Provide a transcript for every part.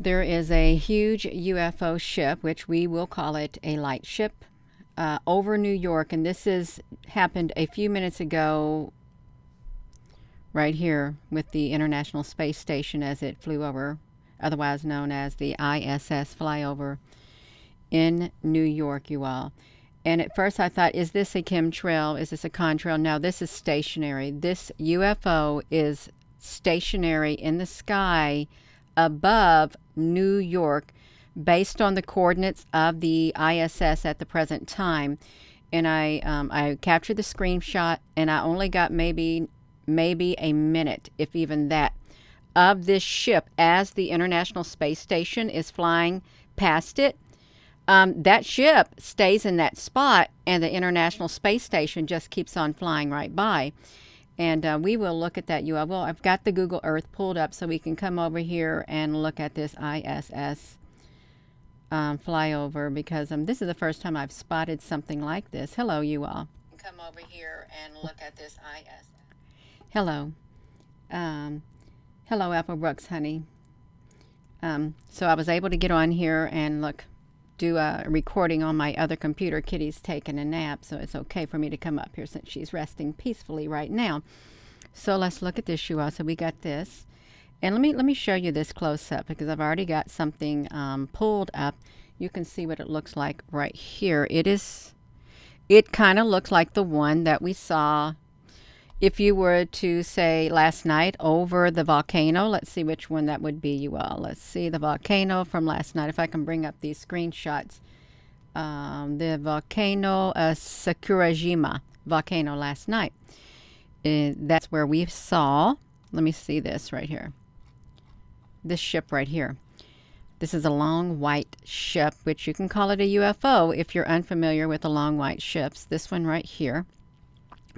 There is a huge UFO ship, which we will call it a light ship, over New York, and this is happened a few minutes ago right here with the International Space Station as it flew over, otherwise known as the ISS flyover in New York, you all. And at first I thought, is this a chemtrail? Is this a contrail? No, this is stationary. This UFO is stationary in the sky above New York based on the coordinates of the ISS at the present time. And I captured the screenshot, and I only got maybe a minute, if even that, of this ship as the International Space Station is flying past it. That ship stays in that spot, and the International Space Station just keeps on flying right by. And we will look at that UFO. Well, I've got the Google Earth pulled up so we can come over here and look at this ISS flyover, because this is the first time I've spotted something like this. Hello, you all. Come over here and look at this ISS. Hello. Hello, Apple Brooks, honey. So I was able to get on here and do a recording on my other computer. Kitty's taking a nap, so it's okay for me to come up here since she's resting peacefully right now. So let's look at this, you all. So we got this, and let me show you this close up, because I've already got something pulled up. You can see what it looks like right here. It kind of looks like the one that we saw, if you were to say last night, over the volcano. Let's see which one that would be, you all. Let's see the volcano from last night, if I can bring up these screenshots. The volcano, Sakurajima volcano last night. That's where we saw, let me see this right here. This ship right here. This is a long white ship, which you can call it a UFO if you're unfamiliar with the long white ships. This one right here.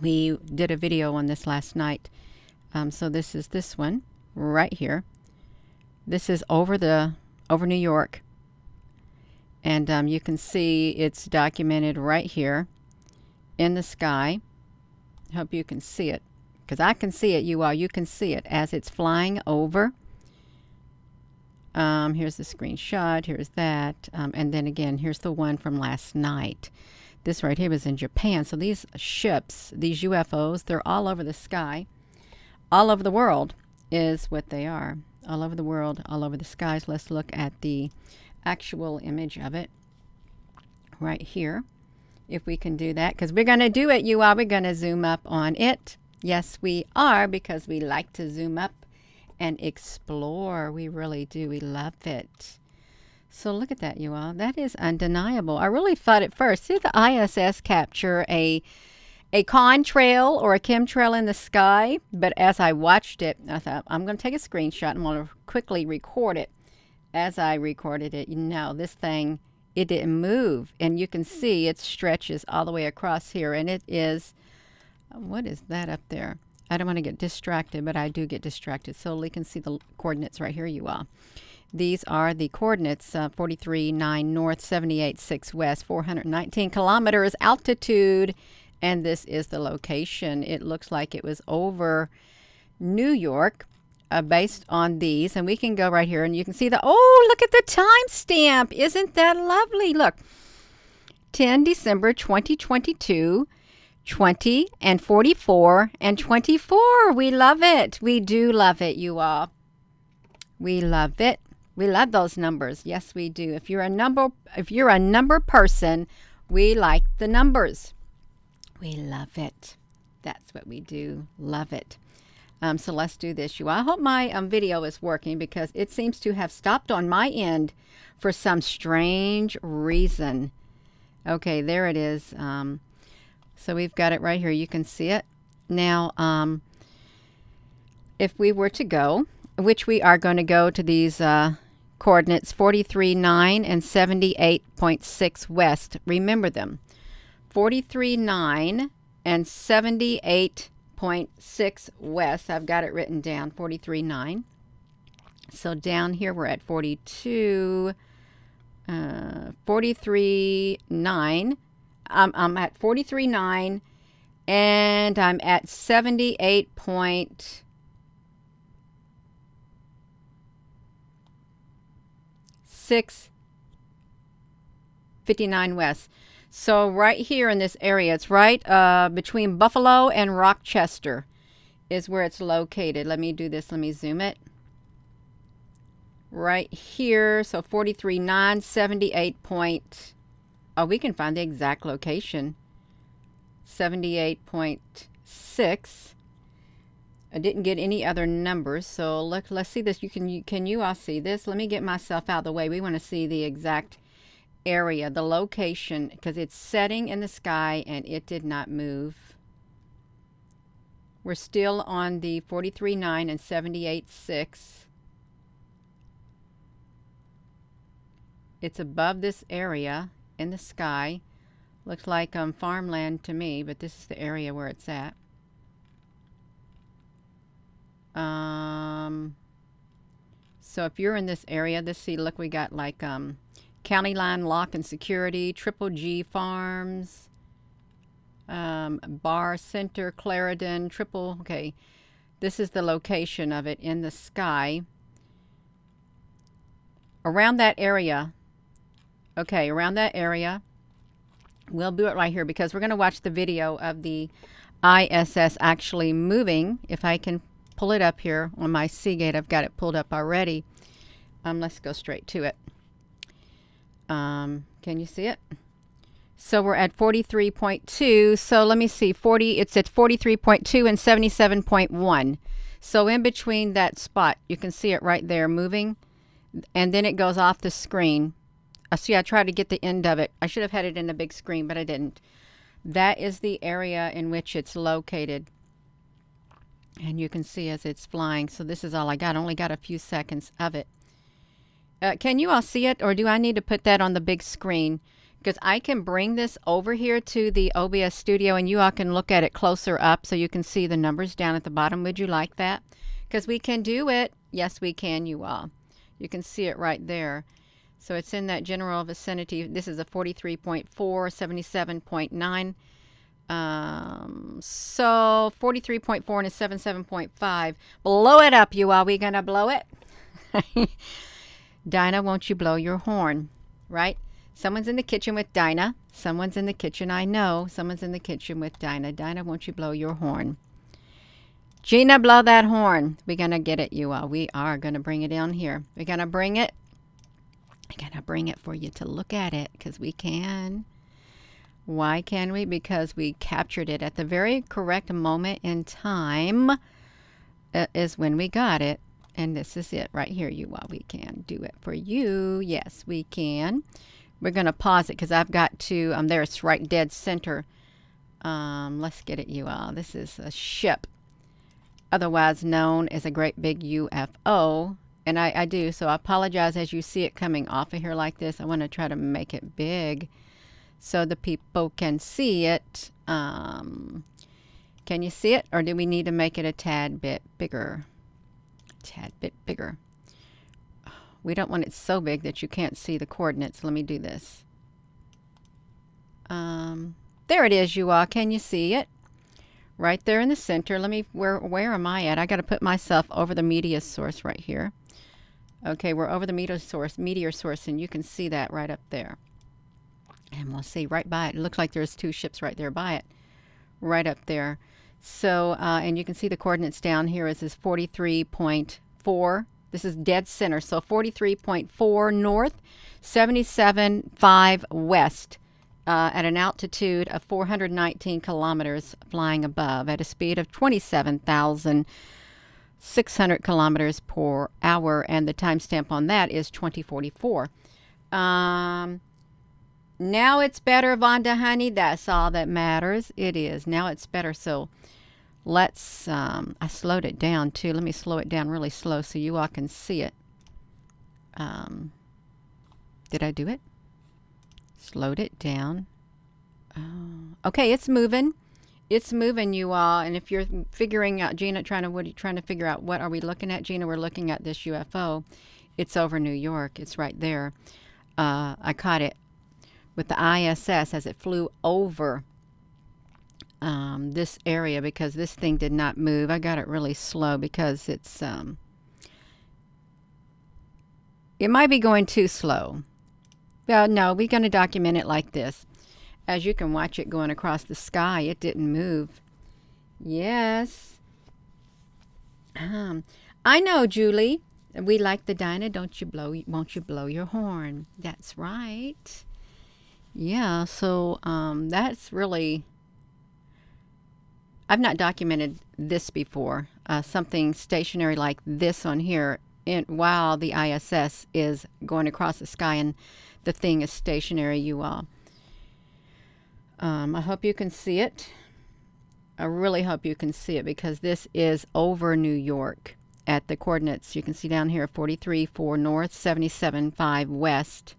We did a video on this last night. So this is this one right here. This is over New York. And you can see it's documented right here in the sky. I hope you can see it, because I can see it, you all. You can see it as it's flying over. Here's the screenshot. Here's that. And then again, here's the one from last night. This right here was in Japan. So these ships, these UFOs, they're all over the sky. All over the world is what they are. All over the world, all over the skies. Let's look at the actual image of it right here, if we can do that, because we're going to do it, you all. We're going to zoom up on it. Yes, we are, because we like to zoom up and explore. We really do. We love it. So look at that, you all. That is undeniable. I really thought at first, did the ISS capture a contrail or a chemtrail in the sky? But as I watched it, I thought, I'm going to take a screenshot and I'm going to quickly record it. As I recorded it, this thing, it didn't move. And you can see it stretches all the way across here. And it is, what is that up there? I don't want to get distracted, but I do get distracted. So you can see the coordinates right here, you all. These are the coordinates, 43.9 north, 78.6 west, 419 kilometers altitude. And this is the location. It looks like it was over New York, based on these. And we can go right here and you can see look at the timestamp. Isn't that lovely? Look, 10 December 2022, 20 and 44 and 24. We love it. We do love it, you all. We love it. We love those numbers. Yes, we do. If you're a number person, we like the numbers. We love it. That's what we do. Love it. So let's do this, you all. I hope my video is working, because it seems to have stopped on my end for some strange reason. Okay, there it is. So we've got it right here. You can see it. Now, if we were to go, which we are going to go to these coordinates, 43.9 and 78.6 west. Remember them. 43.9 and 78.6 west. I've got it written down, 43.9. So down here we're at 42, 43.9. I'm at 43.9, and I'm at 78 point. 6:59 west. So right here in this area, it's right between Buffalo and Rochester is where it's located. Let me do this. Let me zoom it. Right here. So 43,978 point. Oh, we can find the exact location. 78.6. I didn't get any other numbers, so let's see this. Can you all see this? Let me get myself out of the way. We want to see the exact area, the location, because it's setting in the sky and it did not move. We're still on the 43.9 and 78.6. It's above this area in the sky. Looks like farmland to me, but this is the area where it's at. So if you're in this area, look, we got like County Line Lock and Security, Triple G Farms, Bar Center, Clarendon, okay. This is the location of it in the sky. Around that area, okay, around that area, we'll do it right here because we're going to watch the video of the ISS actually moving. If I can pull it up here on my Seagate, I've got it pulled up already. Let's go straight to it. Can you see it? So we're at 43.2. So let me see, it's at 43.2 and 77.1. So in between that spot, you can see it right there moving, and then it goes off the screen. See, I tried to get the end of it. I should have had it in a big screen, but I didn't. That is the area in which it's located. And you can see as it's flying. So this is all I got. I only got a few seconds of it. Can you all see it, or do I need to put that on the big screen? Because I can bring this over here to the OBS studio and you all can look at it closer up so you can see the numbers down at the bottom. Would you like that? Because we can do it. Yes, we can, you all. You can see it right there. So it's in that general vicinity. This is a 43.4, 77.9. So 43.4 and a 77.5. Blow it up, you all. We gonna blow it? Dinah, won't you blow your horn? Right? Someone's in the kitchen with Dinah. Someone's in the kitchen, I know. Someone's in the kitchen with Dinah. Dinah, won't you blow your horn? Gina, blow that horn. We're gonna get it, you all. We are gonna bring it down here. We're gonna bring it. We're gonna bring it for you to look at it, because we can. Why can we? Because we captured it at the very correct moment in time is when we got it. And this is it right here, you all. We can do it for you. Yes, we can. We're going to pause it because I've got to, there it's right dead center. Let's get it, you all. This is a ship, otherwise known as a great big UFO. And I do, so I apologize as you see it coming off of here like this. I want to try to make it big so the people can see it. Can you see it, or do we need to make it a tad bit bigger? Tad bit bigger. We don't want it so big that you can't see the coordinates. Let me do this. There it is, you all. Can you see it? Right there in the center. Let me, where am I at? I got to put myself over the media source right here. Okay, we're over the meteor source, and you can see that right up there. And we'll see right by it. It looks like there's two ships right there by it, right up there. So, and you can see the coordinates down here is 43.4. This is dead center. So 43.4 north, 77.5 west, at an altitude of 419 kilometers flying above at a speed of 27,600 kilometers per hour. And the timestamp on that is 2044. Now it's better, Vonda, honey. That's all that matters. It is. Now it's better. So let's, I slowed it down too. Let me slow it down really slow so you all can see it. Did I do it? Slowed it down. Okay, it's moving. It's moving, you all. And if you're figuring out, Gina, trying to figure out what are we looking at, Gina, we're looking at this UFO. It's over New York. It's right there. I caught it with the ISS as it flew over this area because this thing did not move. I got it really slow because it's It might be going too slow. Well, no, we're going to document it like this. As you can watch it going across the sky, it didn't move. Yes. I know, Julie. We like the Dinah. Won't you blow your horn? That's right. Yeah, so that's really, I've not documented this before. Something stationary like this on here while the ISS is going across the sky and the thing is stationary, you all. I hope you can see it. I really hope you can see it because this is over New York at the coordinates. You can see down here 43.4 north, 77.5 west.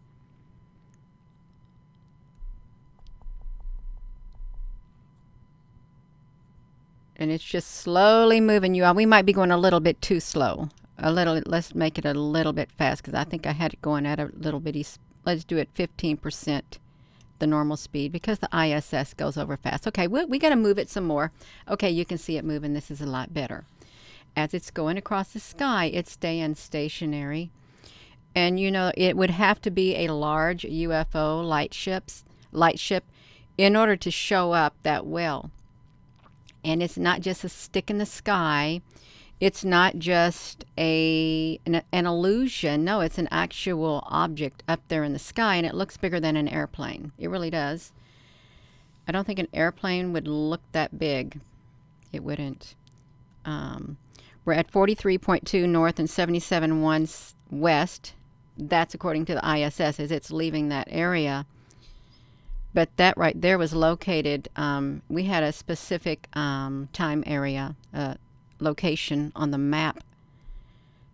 And it's just slowly moving, you all. We might be going a little bit too slow. Let's make it a little bit fast because I think I had it going at a little bitty. Let's do it 15%. The normal speed because the ISS goes over fast. Okay, we got to move it some more. Okay, you can see it moving. This is a lot better. As it's going across the sky, it's staying stationary. And you know, it would have to be a large UFO light ship in order to show up that well. And it's not just a stick in the sky. It's not just an illusion. No, it's an actual object up there in the sky, and it looks bigger than an airplane. It really does. I don't think an airplane would look that big. It wouldn't. We're at 43.2 north and 77.1 west. That's according to the ISS as it's leaving that area. But that right there was located, we had a specific time area, location on the map.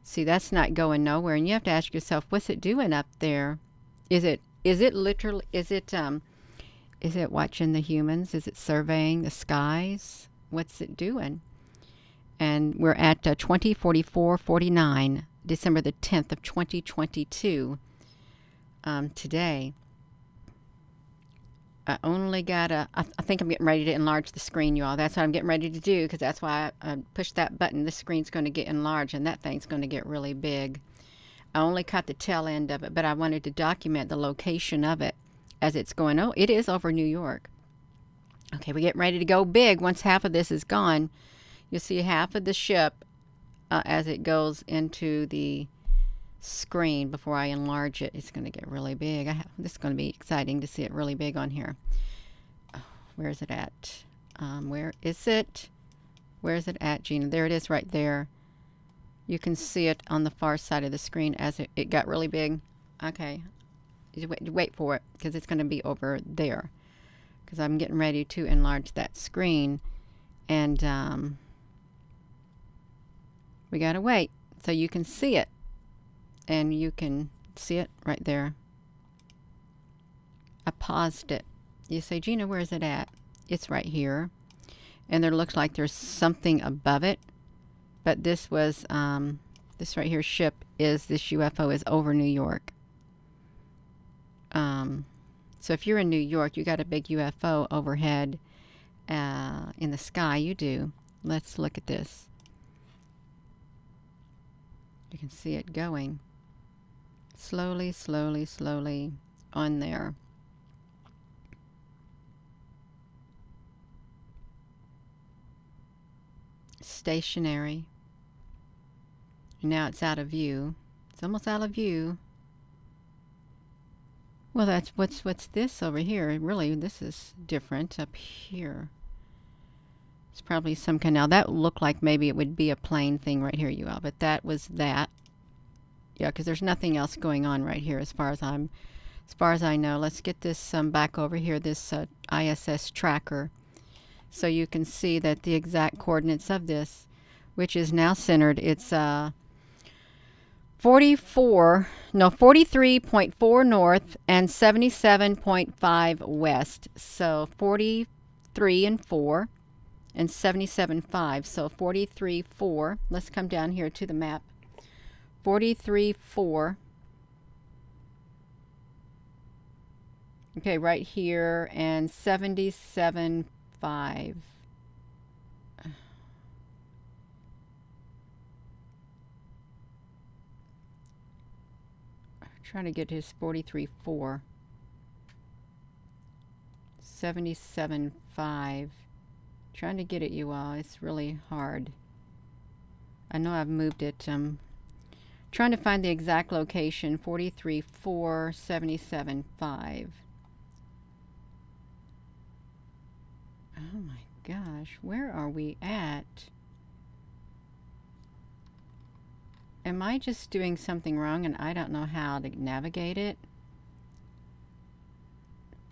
See, that's not going nowhere, and you have to ask yourself, what's it doing up there? Is it watching the humans? Is it surveying the skies? What's it doing? And we're at 20:44:49, December the 10th of 2022, today. I only got I think I'm getting ready to enlarge the screen, you all. That's what I'm getting ready to do because that's why I pushed that button. This screen's going to get enlarged and that thing's going to get really big. I only caught the tail end of it, but I wanted to document the location of it as it's going. Oh, it is over New York. Okay, we're getting ready to go big. Once half of this is gone, you'll see half of the ship as it goes into the screen before I enlarge it. It's going to get really big. This is going to be exciting to see it really big on here. Oh, where is it at? Where is it? Where is it at, Gina? There it is right there. You can see it on the far side of the screen as it got really big. Okay. Wait for it because it's going to be over there because I'm getting ready to enlarge that screen and we got to wait so you can see it. And you can see it right there. I paused it. You say, Gina, where is it at? It's right here. And there looks like there's something above it. But this was, this right here ship is, this UFO is over New York. So if you're in New York, you got a big UFO overhead in the sky. You do. Let's look at this. You can see it going. Slowly, slowly, slowly on there. Stationary. Now it's out of view. It's almost out of view. Well, that's what's this over here? Really, this is different up here. It's probably some kind. Now that looked like maybe it would be a plane thing right here, you all, but that was that. Yeah, because there's nothing else going on right here as far as I know. Let's get this back over here, this ISS tracker, so you can see that the exact coordinates of this, which is now centered, it's 43.4 north and 77.5 west. So 43 and 4 and 77.5. So 43.4. Let's come down here to the map. 43.4. Okay, right here, and 77.5. Trying to get his 43.4. 77.5. Trying to get it, you all. It's really hard. I know I've moved it. Trying to find the exact location. 43.4, 77.5. Oh my gosh. Where are we at? Am I just doing something wrong and I don't know how to navigate it?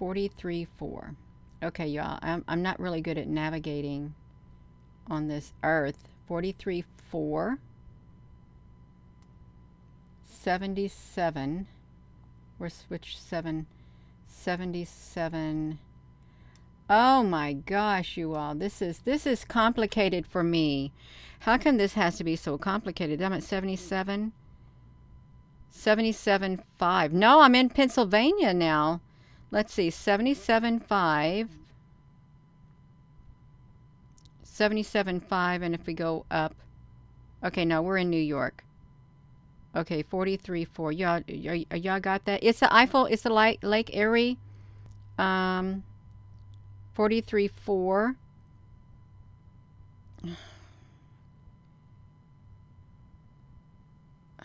43.4. Okay, y'all. I'm not really good at navigating on this Earth. 43.4. 77. We're switch 7. 77. Oh my gosh, you all. This is complicated for me. How come this has to be so complicated? I'm at 77. 77.5. No, I'm in Pennsylvania now. Let's see. 77.5. 77.5, and if we go up. Okay, no, we're in New York. Okay, 43.4. Y'all got that? It's the Eiffel. It's the Lake Erie. 43.4.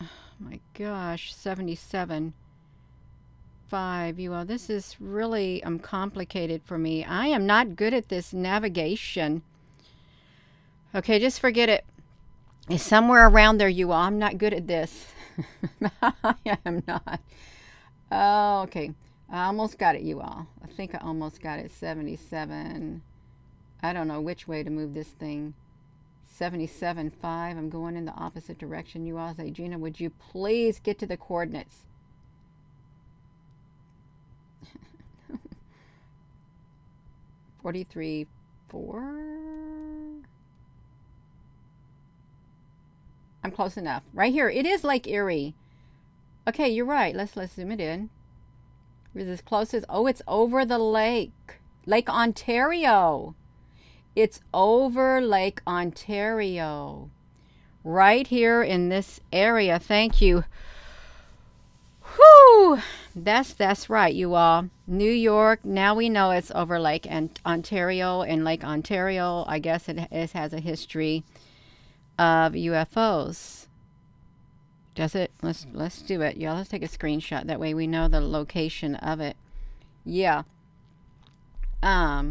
Oh my gosh, 77.5. You all, this is really complicated for me. I am not good at this navigation. Okay, just forget it. It's somewhere around there, you all. I'm not good at this. I am not. Oh, okay. I almost got it, you all. I think I almost got it. 77. I don't know which way to move this thing. 77.5. I'm going in the opposite direction, you all. Say, Gina, would you please get to the coordinates? $43.4. I'm close enough. Right here. It is Lake Erie. Okay, you're right. Let's zoom it in. Is as close as, oh, it's over the lake. Lake Ontario. It's over Lake Ontario. Right here in this area. Thank you. Whew. That's right, you all. New York, now we know it's over Lake Ontario. And Lake Ontario, I guess it has a history of UFOs. Does it? Let's do it. Yeah, let's take a screenshot. That way we know the location of it. Yeah. That's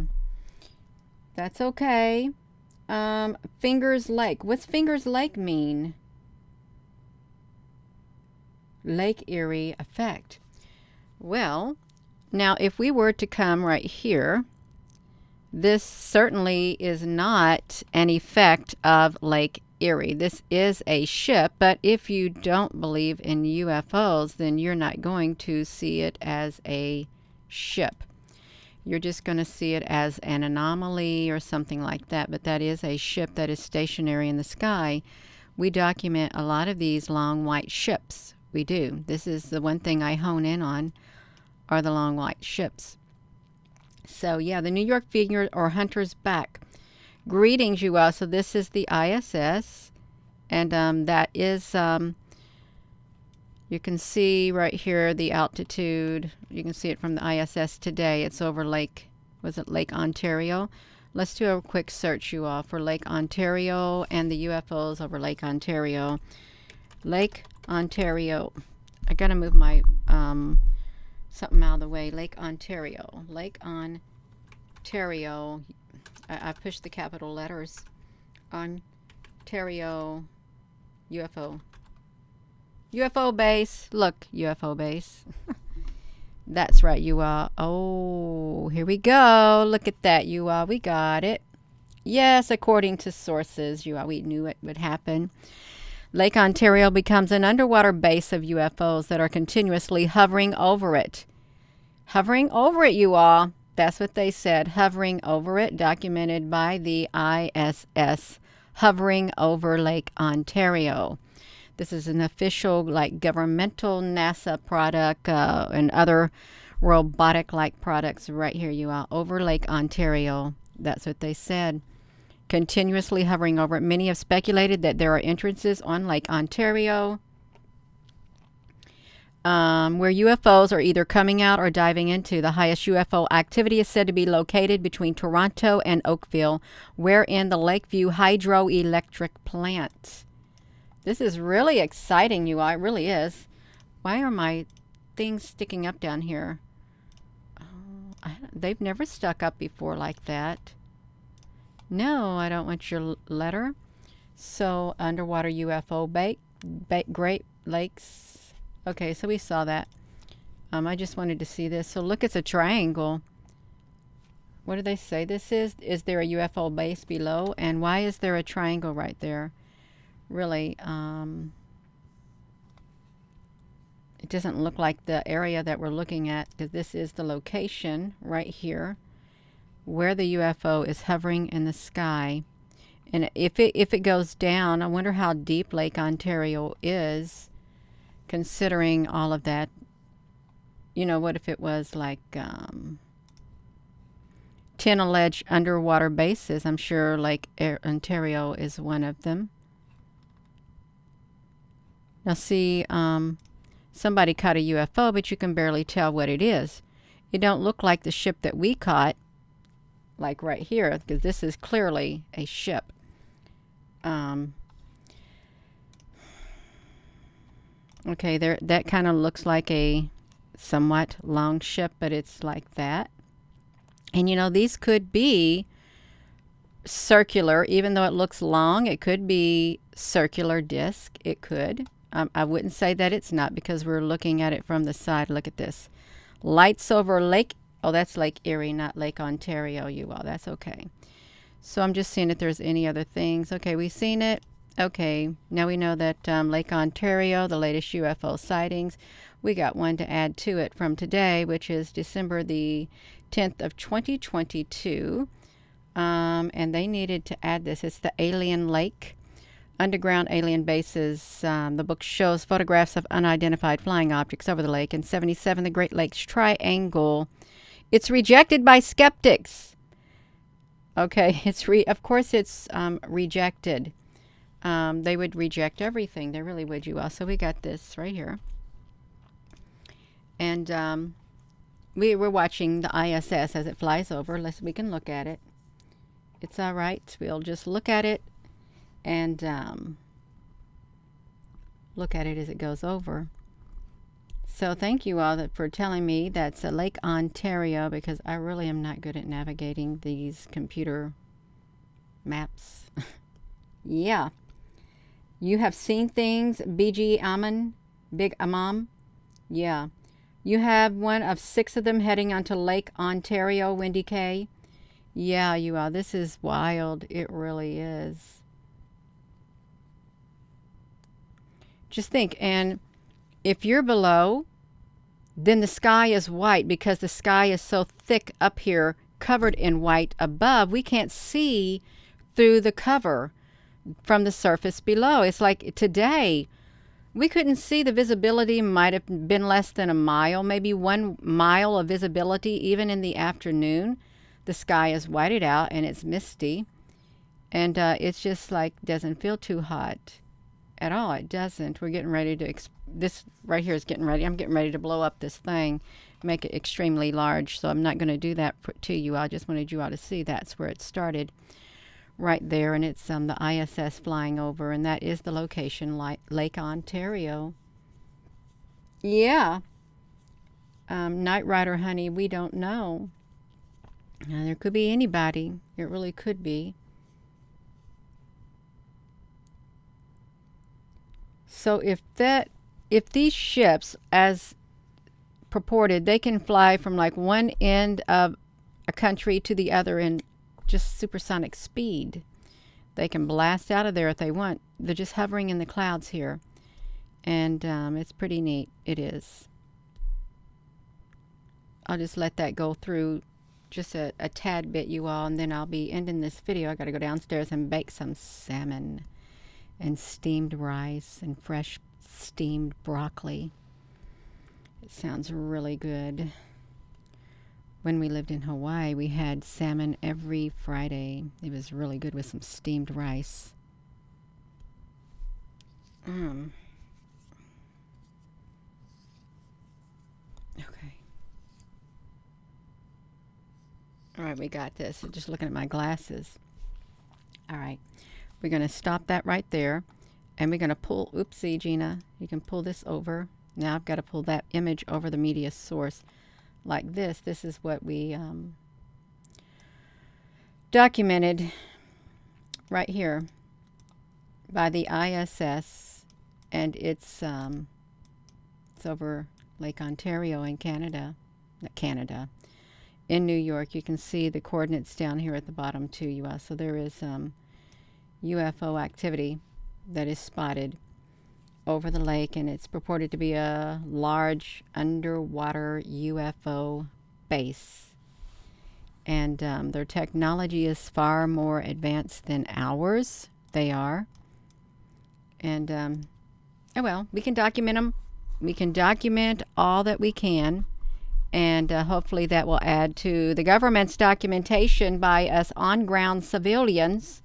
okay. Fingers Lake. What's Fingers Lake mean? Lake Erie effect. Well, now if we were to come right here, this certainly is not an effect of Lake Erie. This is a ship, but if you don't believe in UFOs, then you're not going to see it as a ship. You're just going to see it as an anomaly or something like that, but that is a ship that is stationary in the sky. We document a lot of these long white ships. We do. This is the one thing I hone in on, are the long white ships. So yeah, the New York figure or Hunter's back. Greetings, you all. So this is the ISS, and that is, you can see right here the altitude. You can see it from the ISS today. It's over Lake, was it Lake Ontario? Let's do a quick search, you all, for Lake Ontario and the UFOs over Lake Ontario. Lake Ontario. I gotta move my something out of the way. Lake Ontario. Lake Ontario. I pushed the capital letters. Ontario UFO. UFO base. Look, UFO base. That's right, you all. Oh, here we go. Look at that, you all. We got it. Yes, according to sources, you all, we knew it would happen. Lake Ontario becomes an underwater base of UFOs that are continuously hovering over it. Hovering over it, you all. That's what they said. Hovering over it, documented by the ISS. Hovering over Lake Ontario. This is an official, like, governmental NASA product and other robotic-like products right here, you all. Over Lake Ontario. That's what they said. Continuously hovering over it. Many have speculated that there are entrances on Lake Ontario. where UFOs are either coming out or diving into. The highest UFO activity is said to be located between Toronto and Oakville, wherein the Lakeview hydroelectric plant. This is really exciting, you all. It really is. Why are my things sticking up down here? They've never stuck up before like that. No, I don't want your letter. So, underwater UFO Great Lakes. Okay, so we saw that. I just wanted to see this. So look, it's a triangle. What do they say this is? Is there a UFO base below? And why is there a triangle right there? Really, it doesn't look like the area that we're looking at, because this is the location right here where the UFO is hovering in the sky. And if it goes down, I wonder how deep Lake Ontario is, considering all of that. You know, what if it was like 10 alleged underwater bases? I'm sure Lake Ontario is one of them. Now see, somebody caught a UFO, but you can barely tell what it is. It don't look like the ship that we caught, like right here, because this is clearly a ship. Okay, there, that kind of looks like a somewhat long ship, but it's like that. And you know, these could be circular, even though it looks long. It could be circular disc. It could. I wouldn't say that it's not, because we're looking at it from the side. Look at this. Lights over Lake. Oh, that's Lake Erie, not Lake Ontario, you all. That's okay. So I'm just seeing if there's any other things. Okay, we've seen it. Okay, now we know that Lake Ontario, the latest UFO sightings. We got one to add to it from today, which is December the 10th of 2022. And they needed to add this. It's the Alien Lake. Underground alien bases. The book shows photographs of unidentified flying objects over the lake. In 77, the Great Lakes Triangle. It's rejected by skeptics. Okay, of course it's rejected. They would reject everything. They really would, you all. So we got this right here. And we were watching the ISS as it flies over. We can look at it. It's all right. We'll just look at it and look at it as it goes over. So thank you all for telling me that's Lake Ontario, because I really am not good at navigating these computer maps. Yeah. You have seen things, BG Ammon, Big Amam. Yeah. You have one of 6 of them heading onto Lake Ontario, Wendy K. Yeah, you are. This is wild. It really is. Just think, and if you're below, then the sky is white, because the sky is so thick up here, covered in white. Above, we can't see through the cover from the surface below. It's like today, we couldn't see. The visibility might have been less than a mile, maybe 1 mile of visibility, even in the afternoon. The sky is whited out and it's misty, and it's just like doesn't feel too hot at all. It doesn't. We're getting ready to this right here is getting ready. I'm getting ready to blow up this thing, make it extremely large. So I'm not going to do that to you. I just wanted you all to see that's where it started, right there. And it's the ISS flying over, and that is the location, Lake Ontario. Yeah. Night Rider, honey, we don't know. Now, there could be anybody. It really could be. So if these ships, as purported, they can fly from like one end of a country to the other in just supersonic speed. They can blast out of there if they want. They're just hovering in the clouds here. And it's pretty neat. It is. I'll just let that go through just a tad bit, you all, and then I'll be ending this video. I got to go downstairs and bake some salmon and steamed rice and fresh steamed broccoli. It sounds really good. When we lived in Hawaii, we had salmon every Friday. It was really good with some steamed rice. All right, we got this. Just looking at my glasses. All right, we're going to stop that right there. And we're going to pull, oopsie, Gina, you can pull this over. Now I've got to pull that image over the media source like this. This is what we documented right here by the ISS, and it's over Lake Ontario in Canada, not Canada, in New York. You can see the coordinates down here at the bottom too, US. So there is UFO activity that is spotted over the lake, and it's purported to be a large underwater UFO base. And their technology is far more advanced than ours. They are. And, oh well, we can document them. We can document all that we can. And hopefully that will add to the government's documentation by us on-ground civilians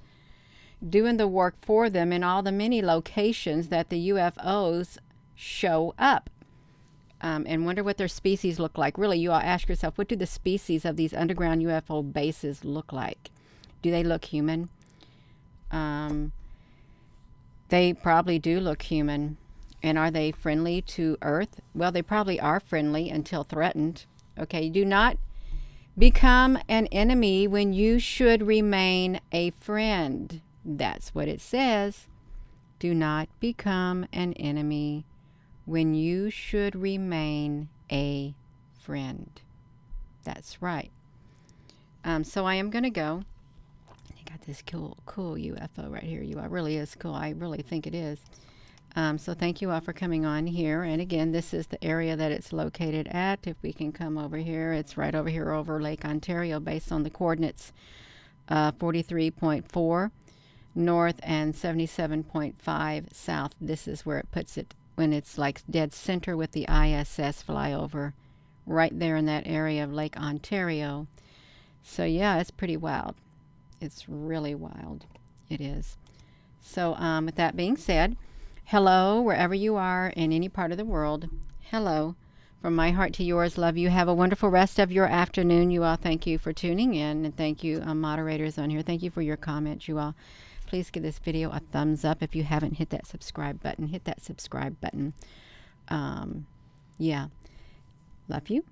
doing the work for them in all the many locations that the UFOs show up. And wonder what their species look like. Really, you all ask yourself, what do the species of these underground UFO bases look like? Do they look human? They probably do look human. And are they friendly to Earth? Well, they probably are friendly until threatened. Okay, do not become an enemy when you should remain a friend. That's what it says. Do not become an enemy when you should remain a friend. That's right. So I am going to go. I got this cool UFO right here. You all, really is cool. I really think it is. So thank you all for coming on here. And again, this is the area that it's located at. If we can come over here, it's right over here over Lake Ontario based on the coordinates 43.4 north and 77.5 south. This is where it puts it when it's like dead center with the ISS flyover right there in that area of Lake Ontario. So yeah, it's pretty wild. It's really wild. It is. So with that being said, hello, wherever you are in any part of the world. Hello. From my heart to yours, love you. Have a wonderful rest of your afternoon. You all, thank you for tuning in. And thank you, moderators on here. Thank you for your comments, you all. Please give this video a thumbs up. If you haven't hit that subscribe button, hit that subscribe button. Yeah. Love you.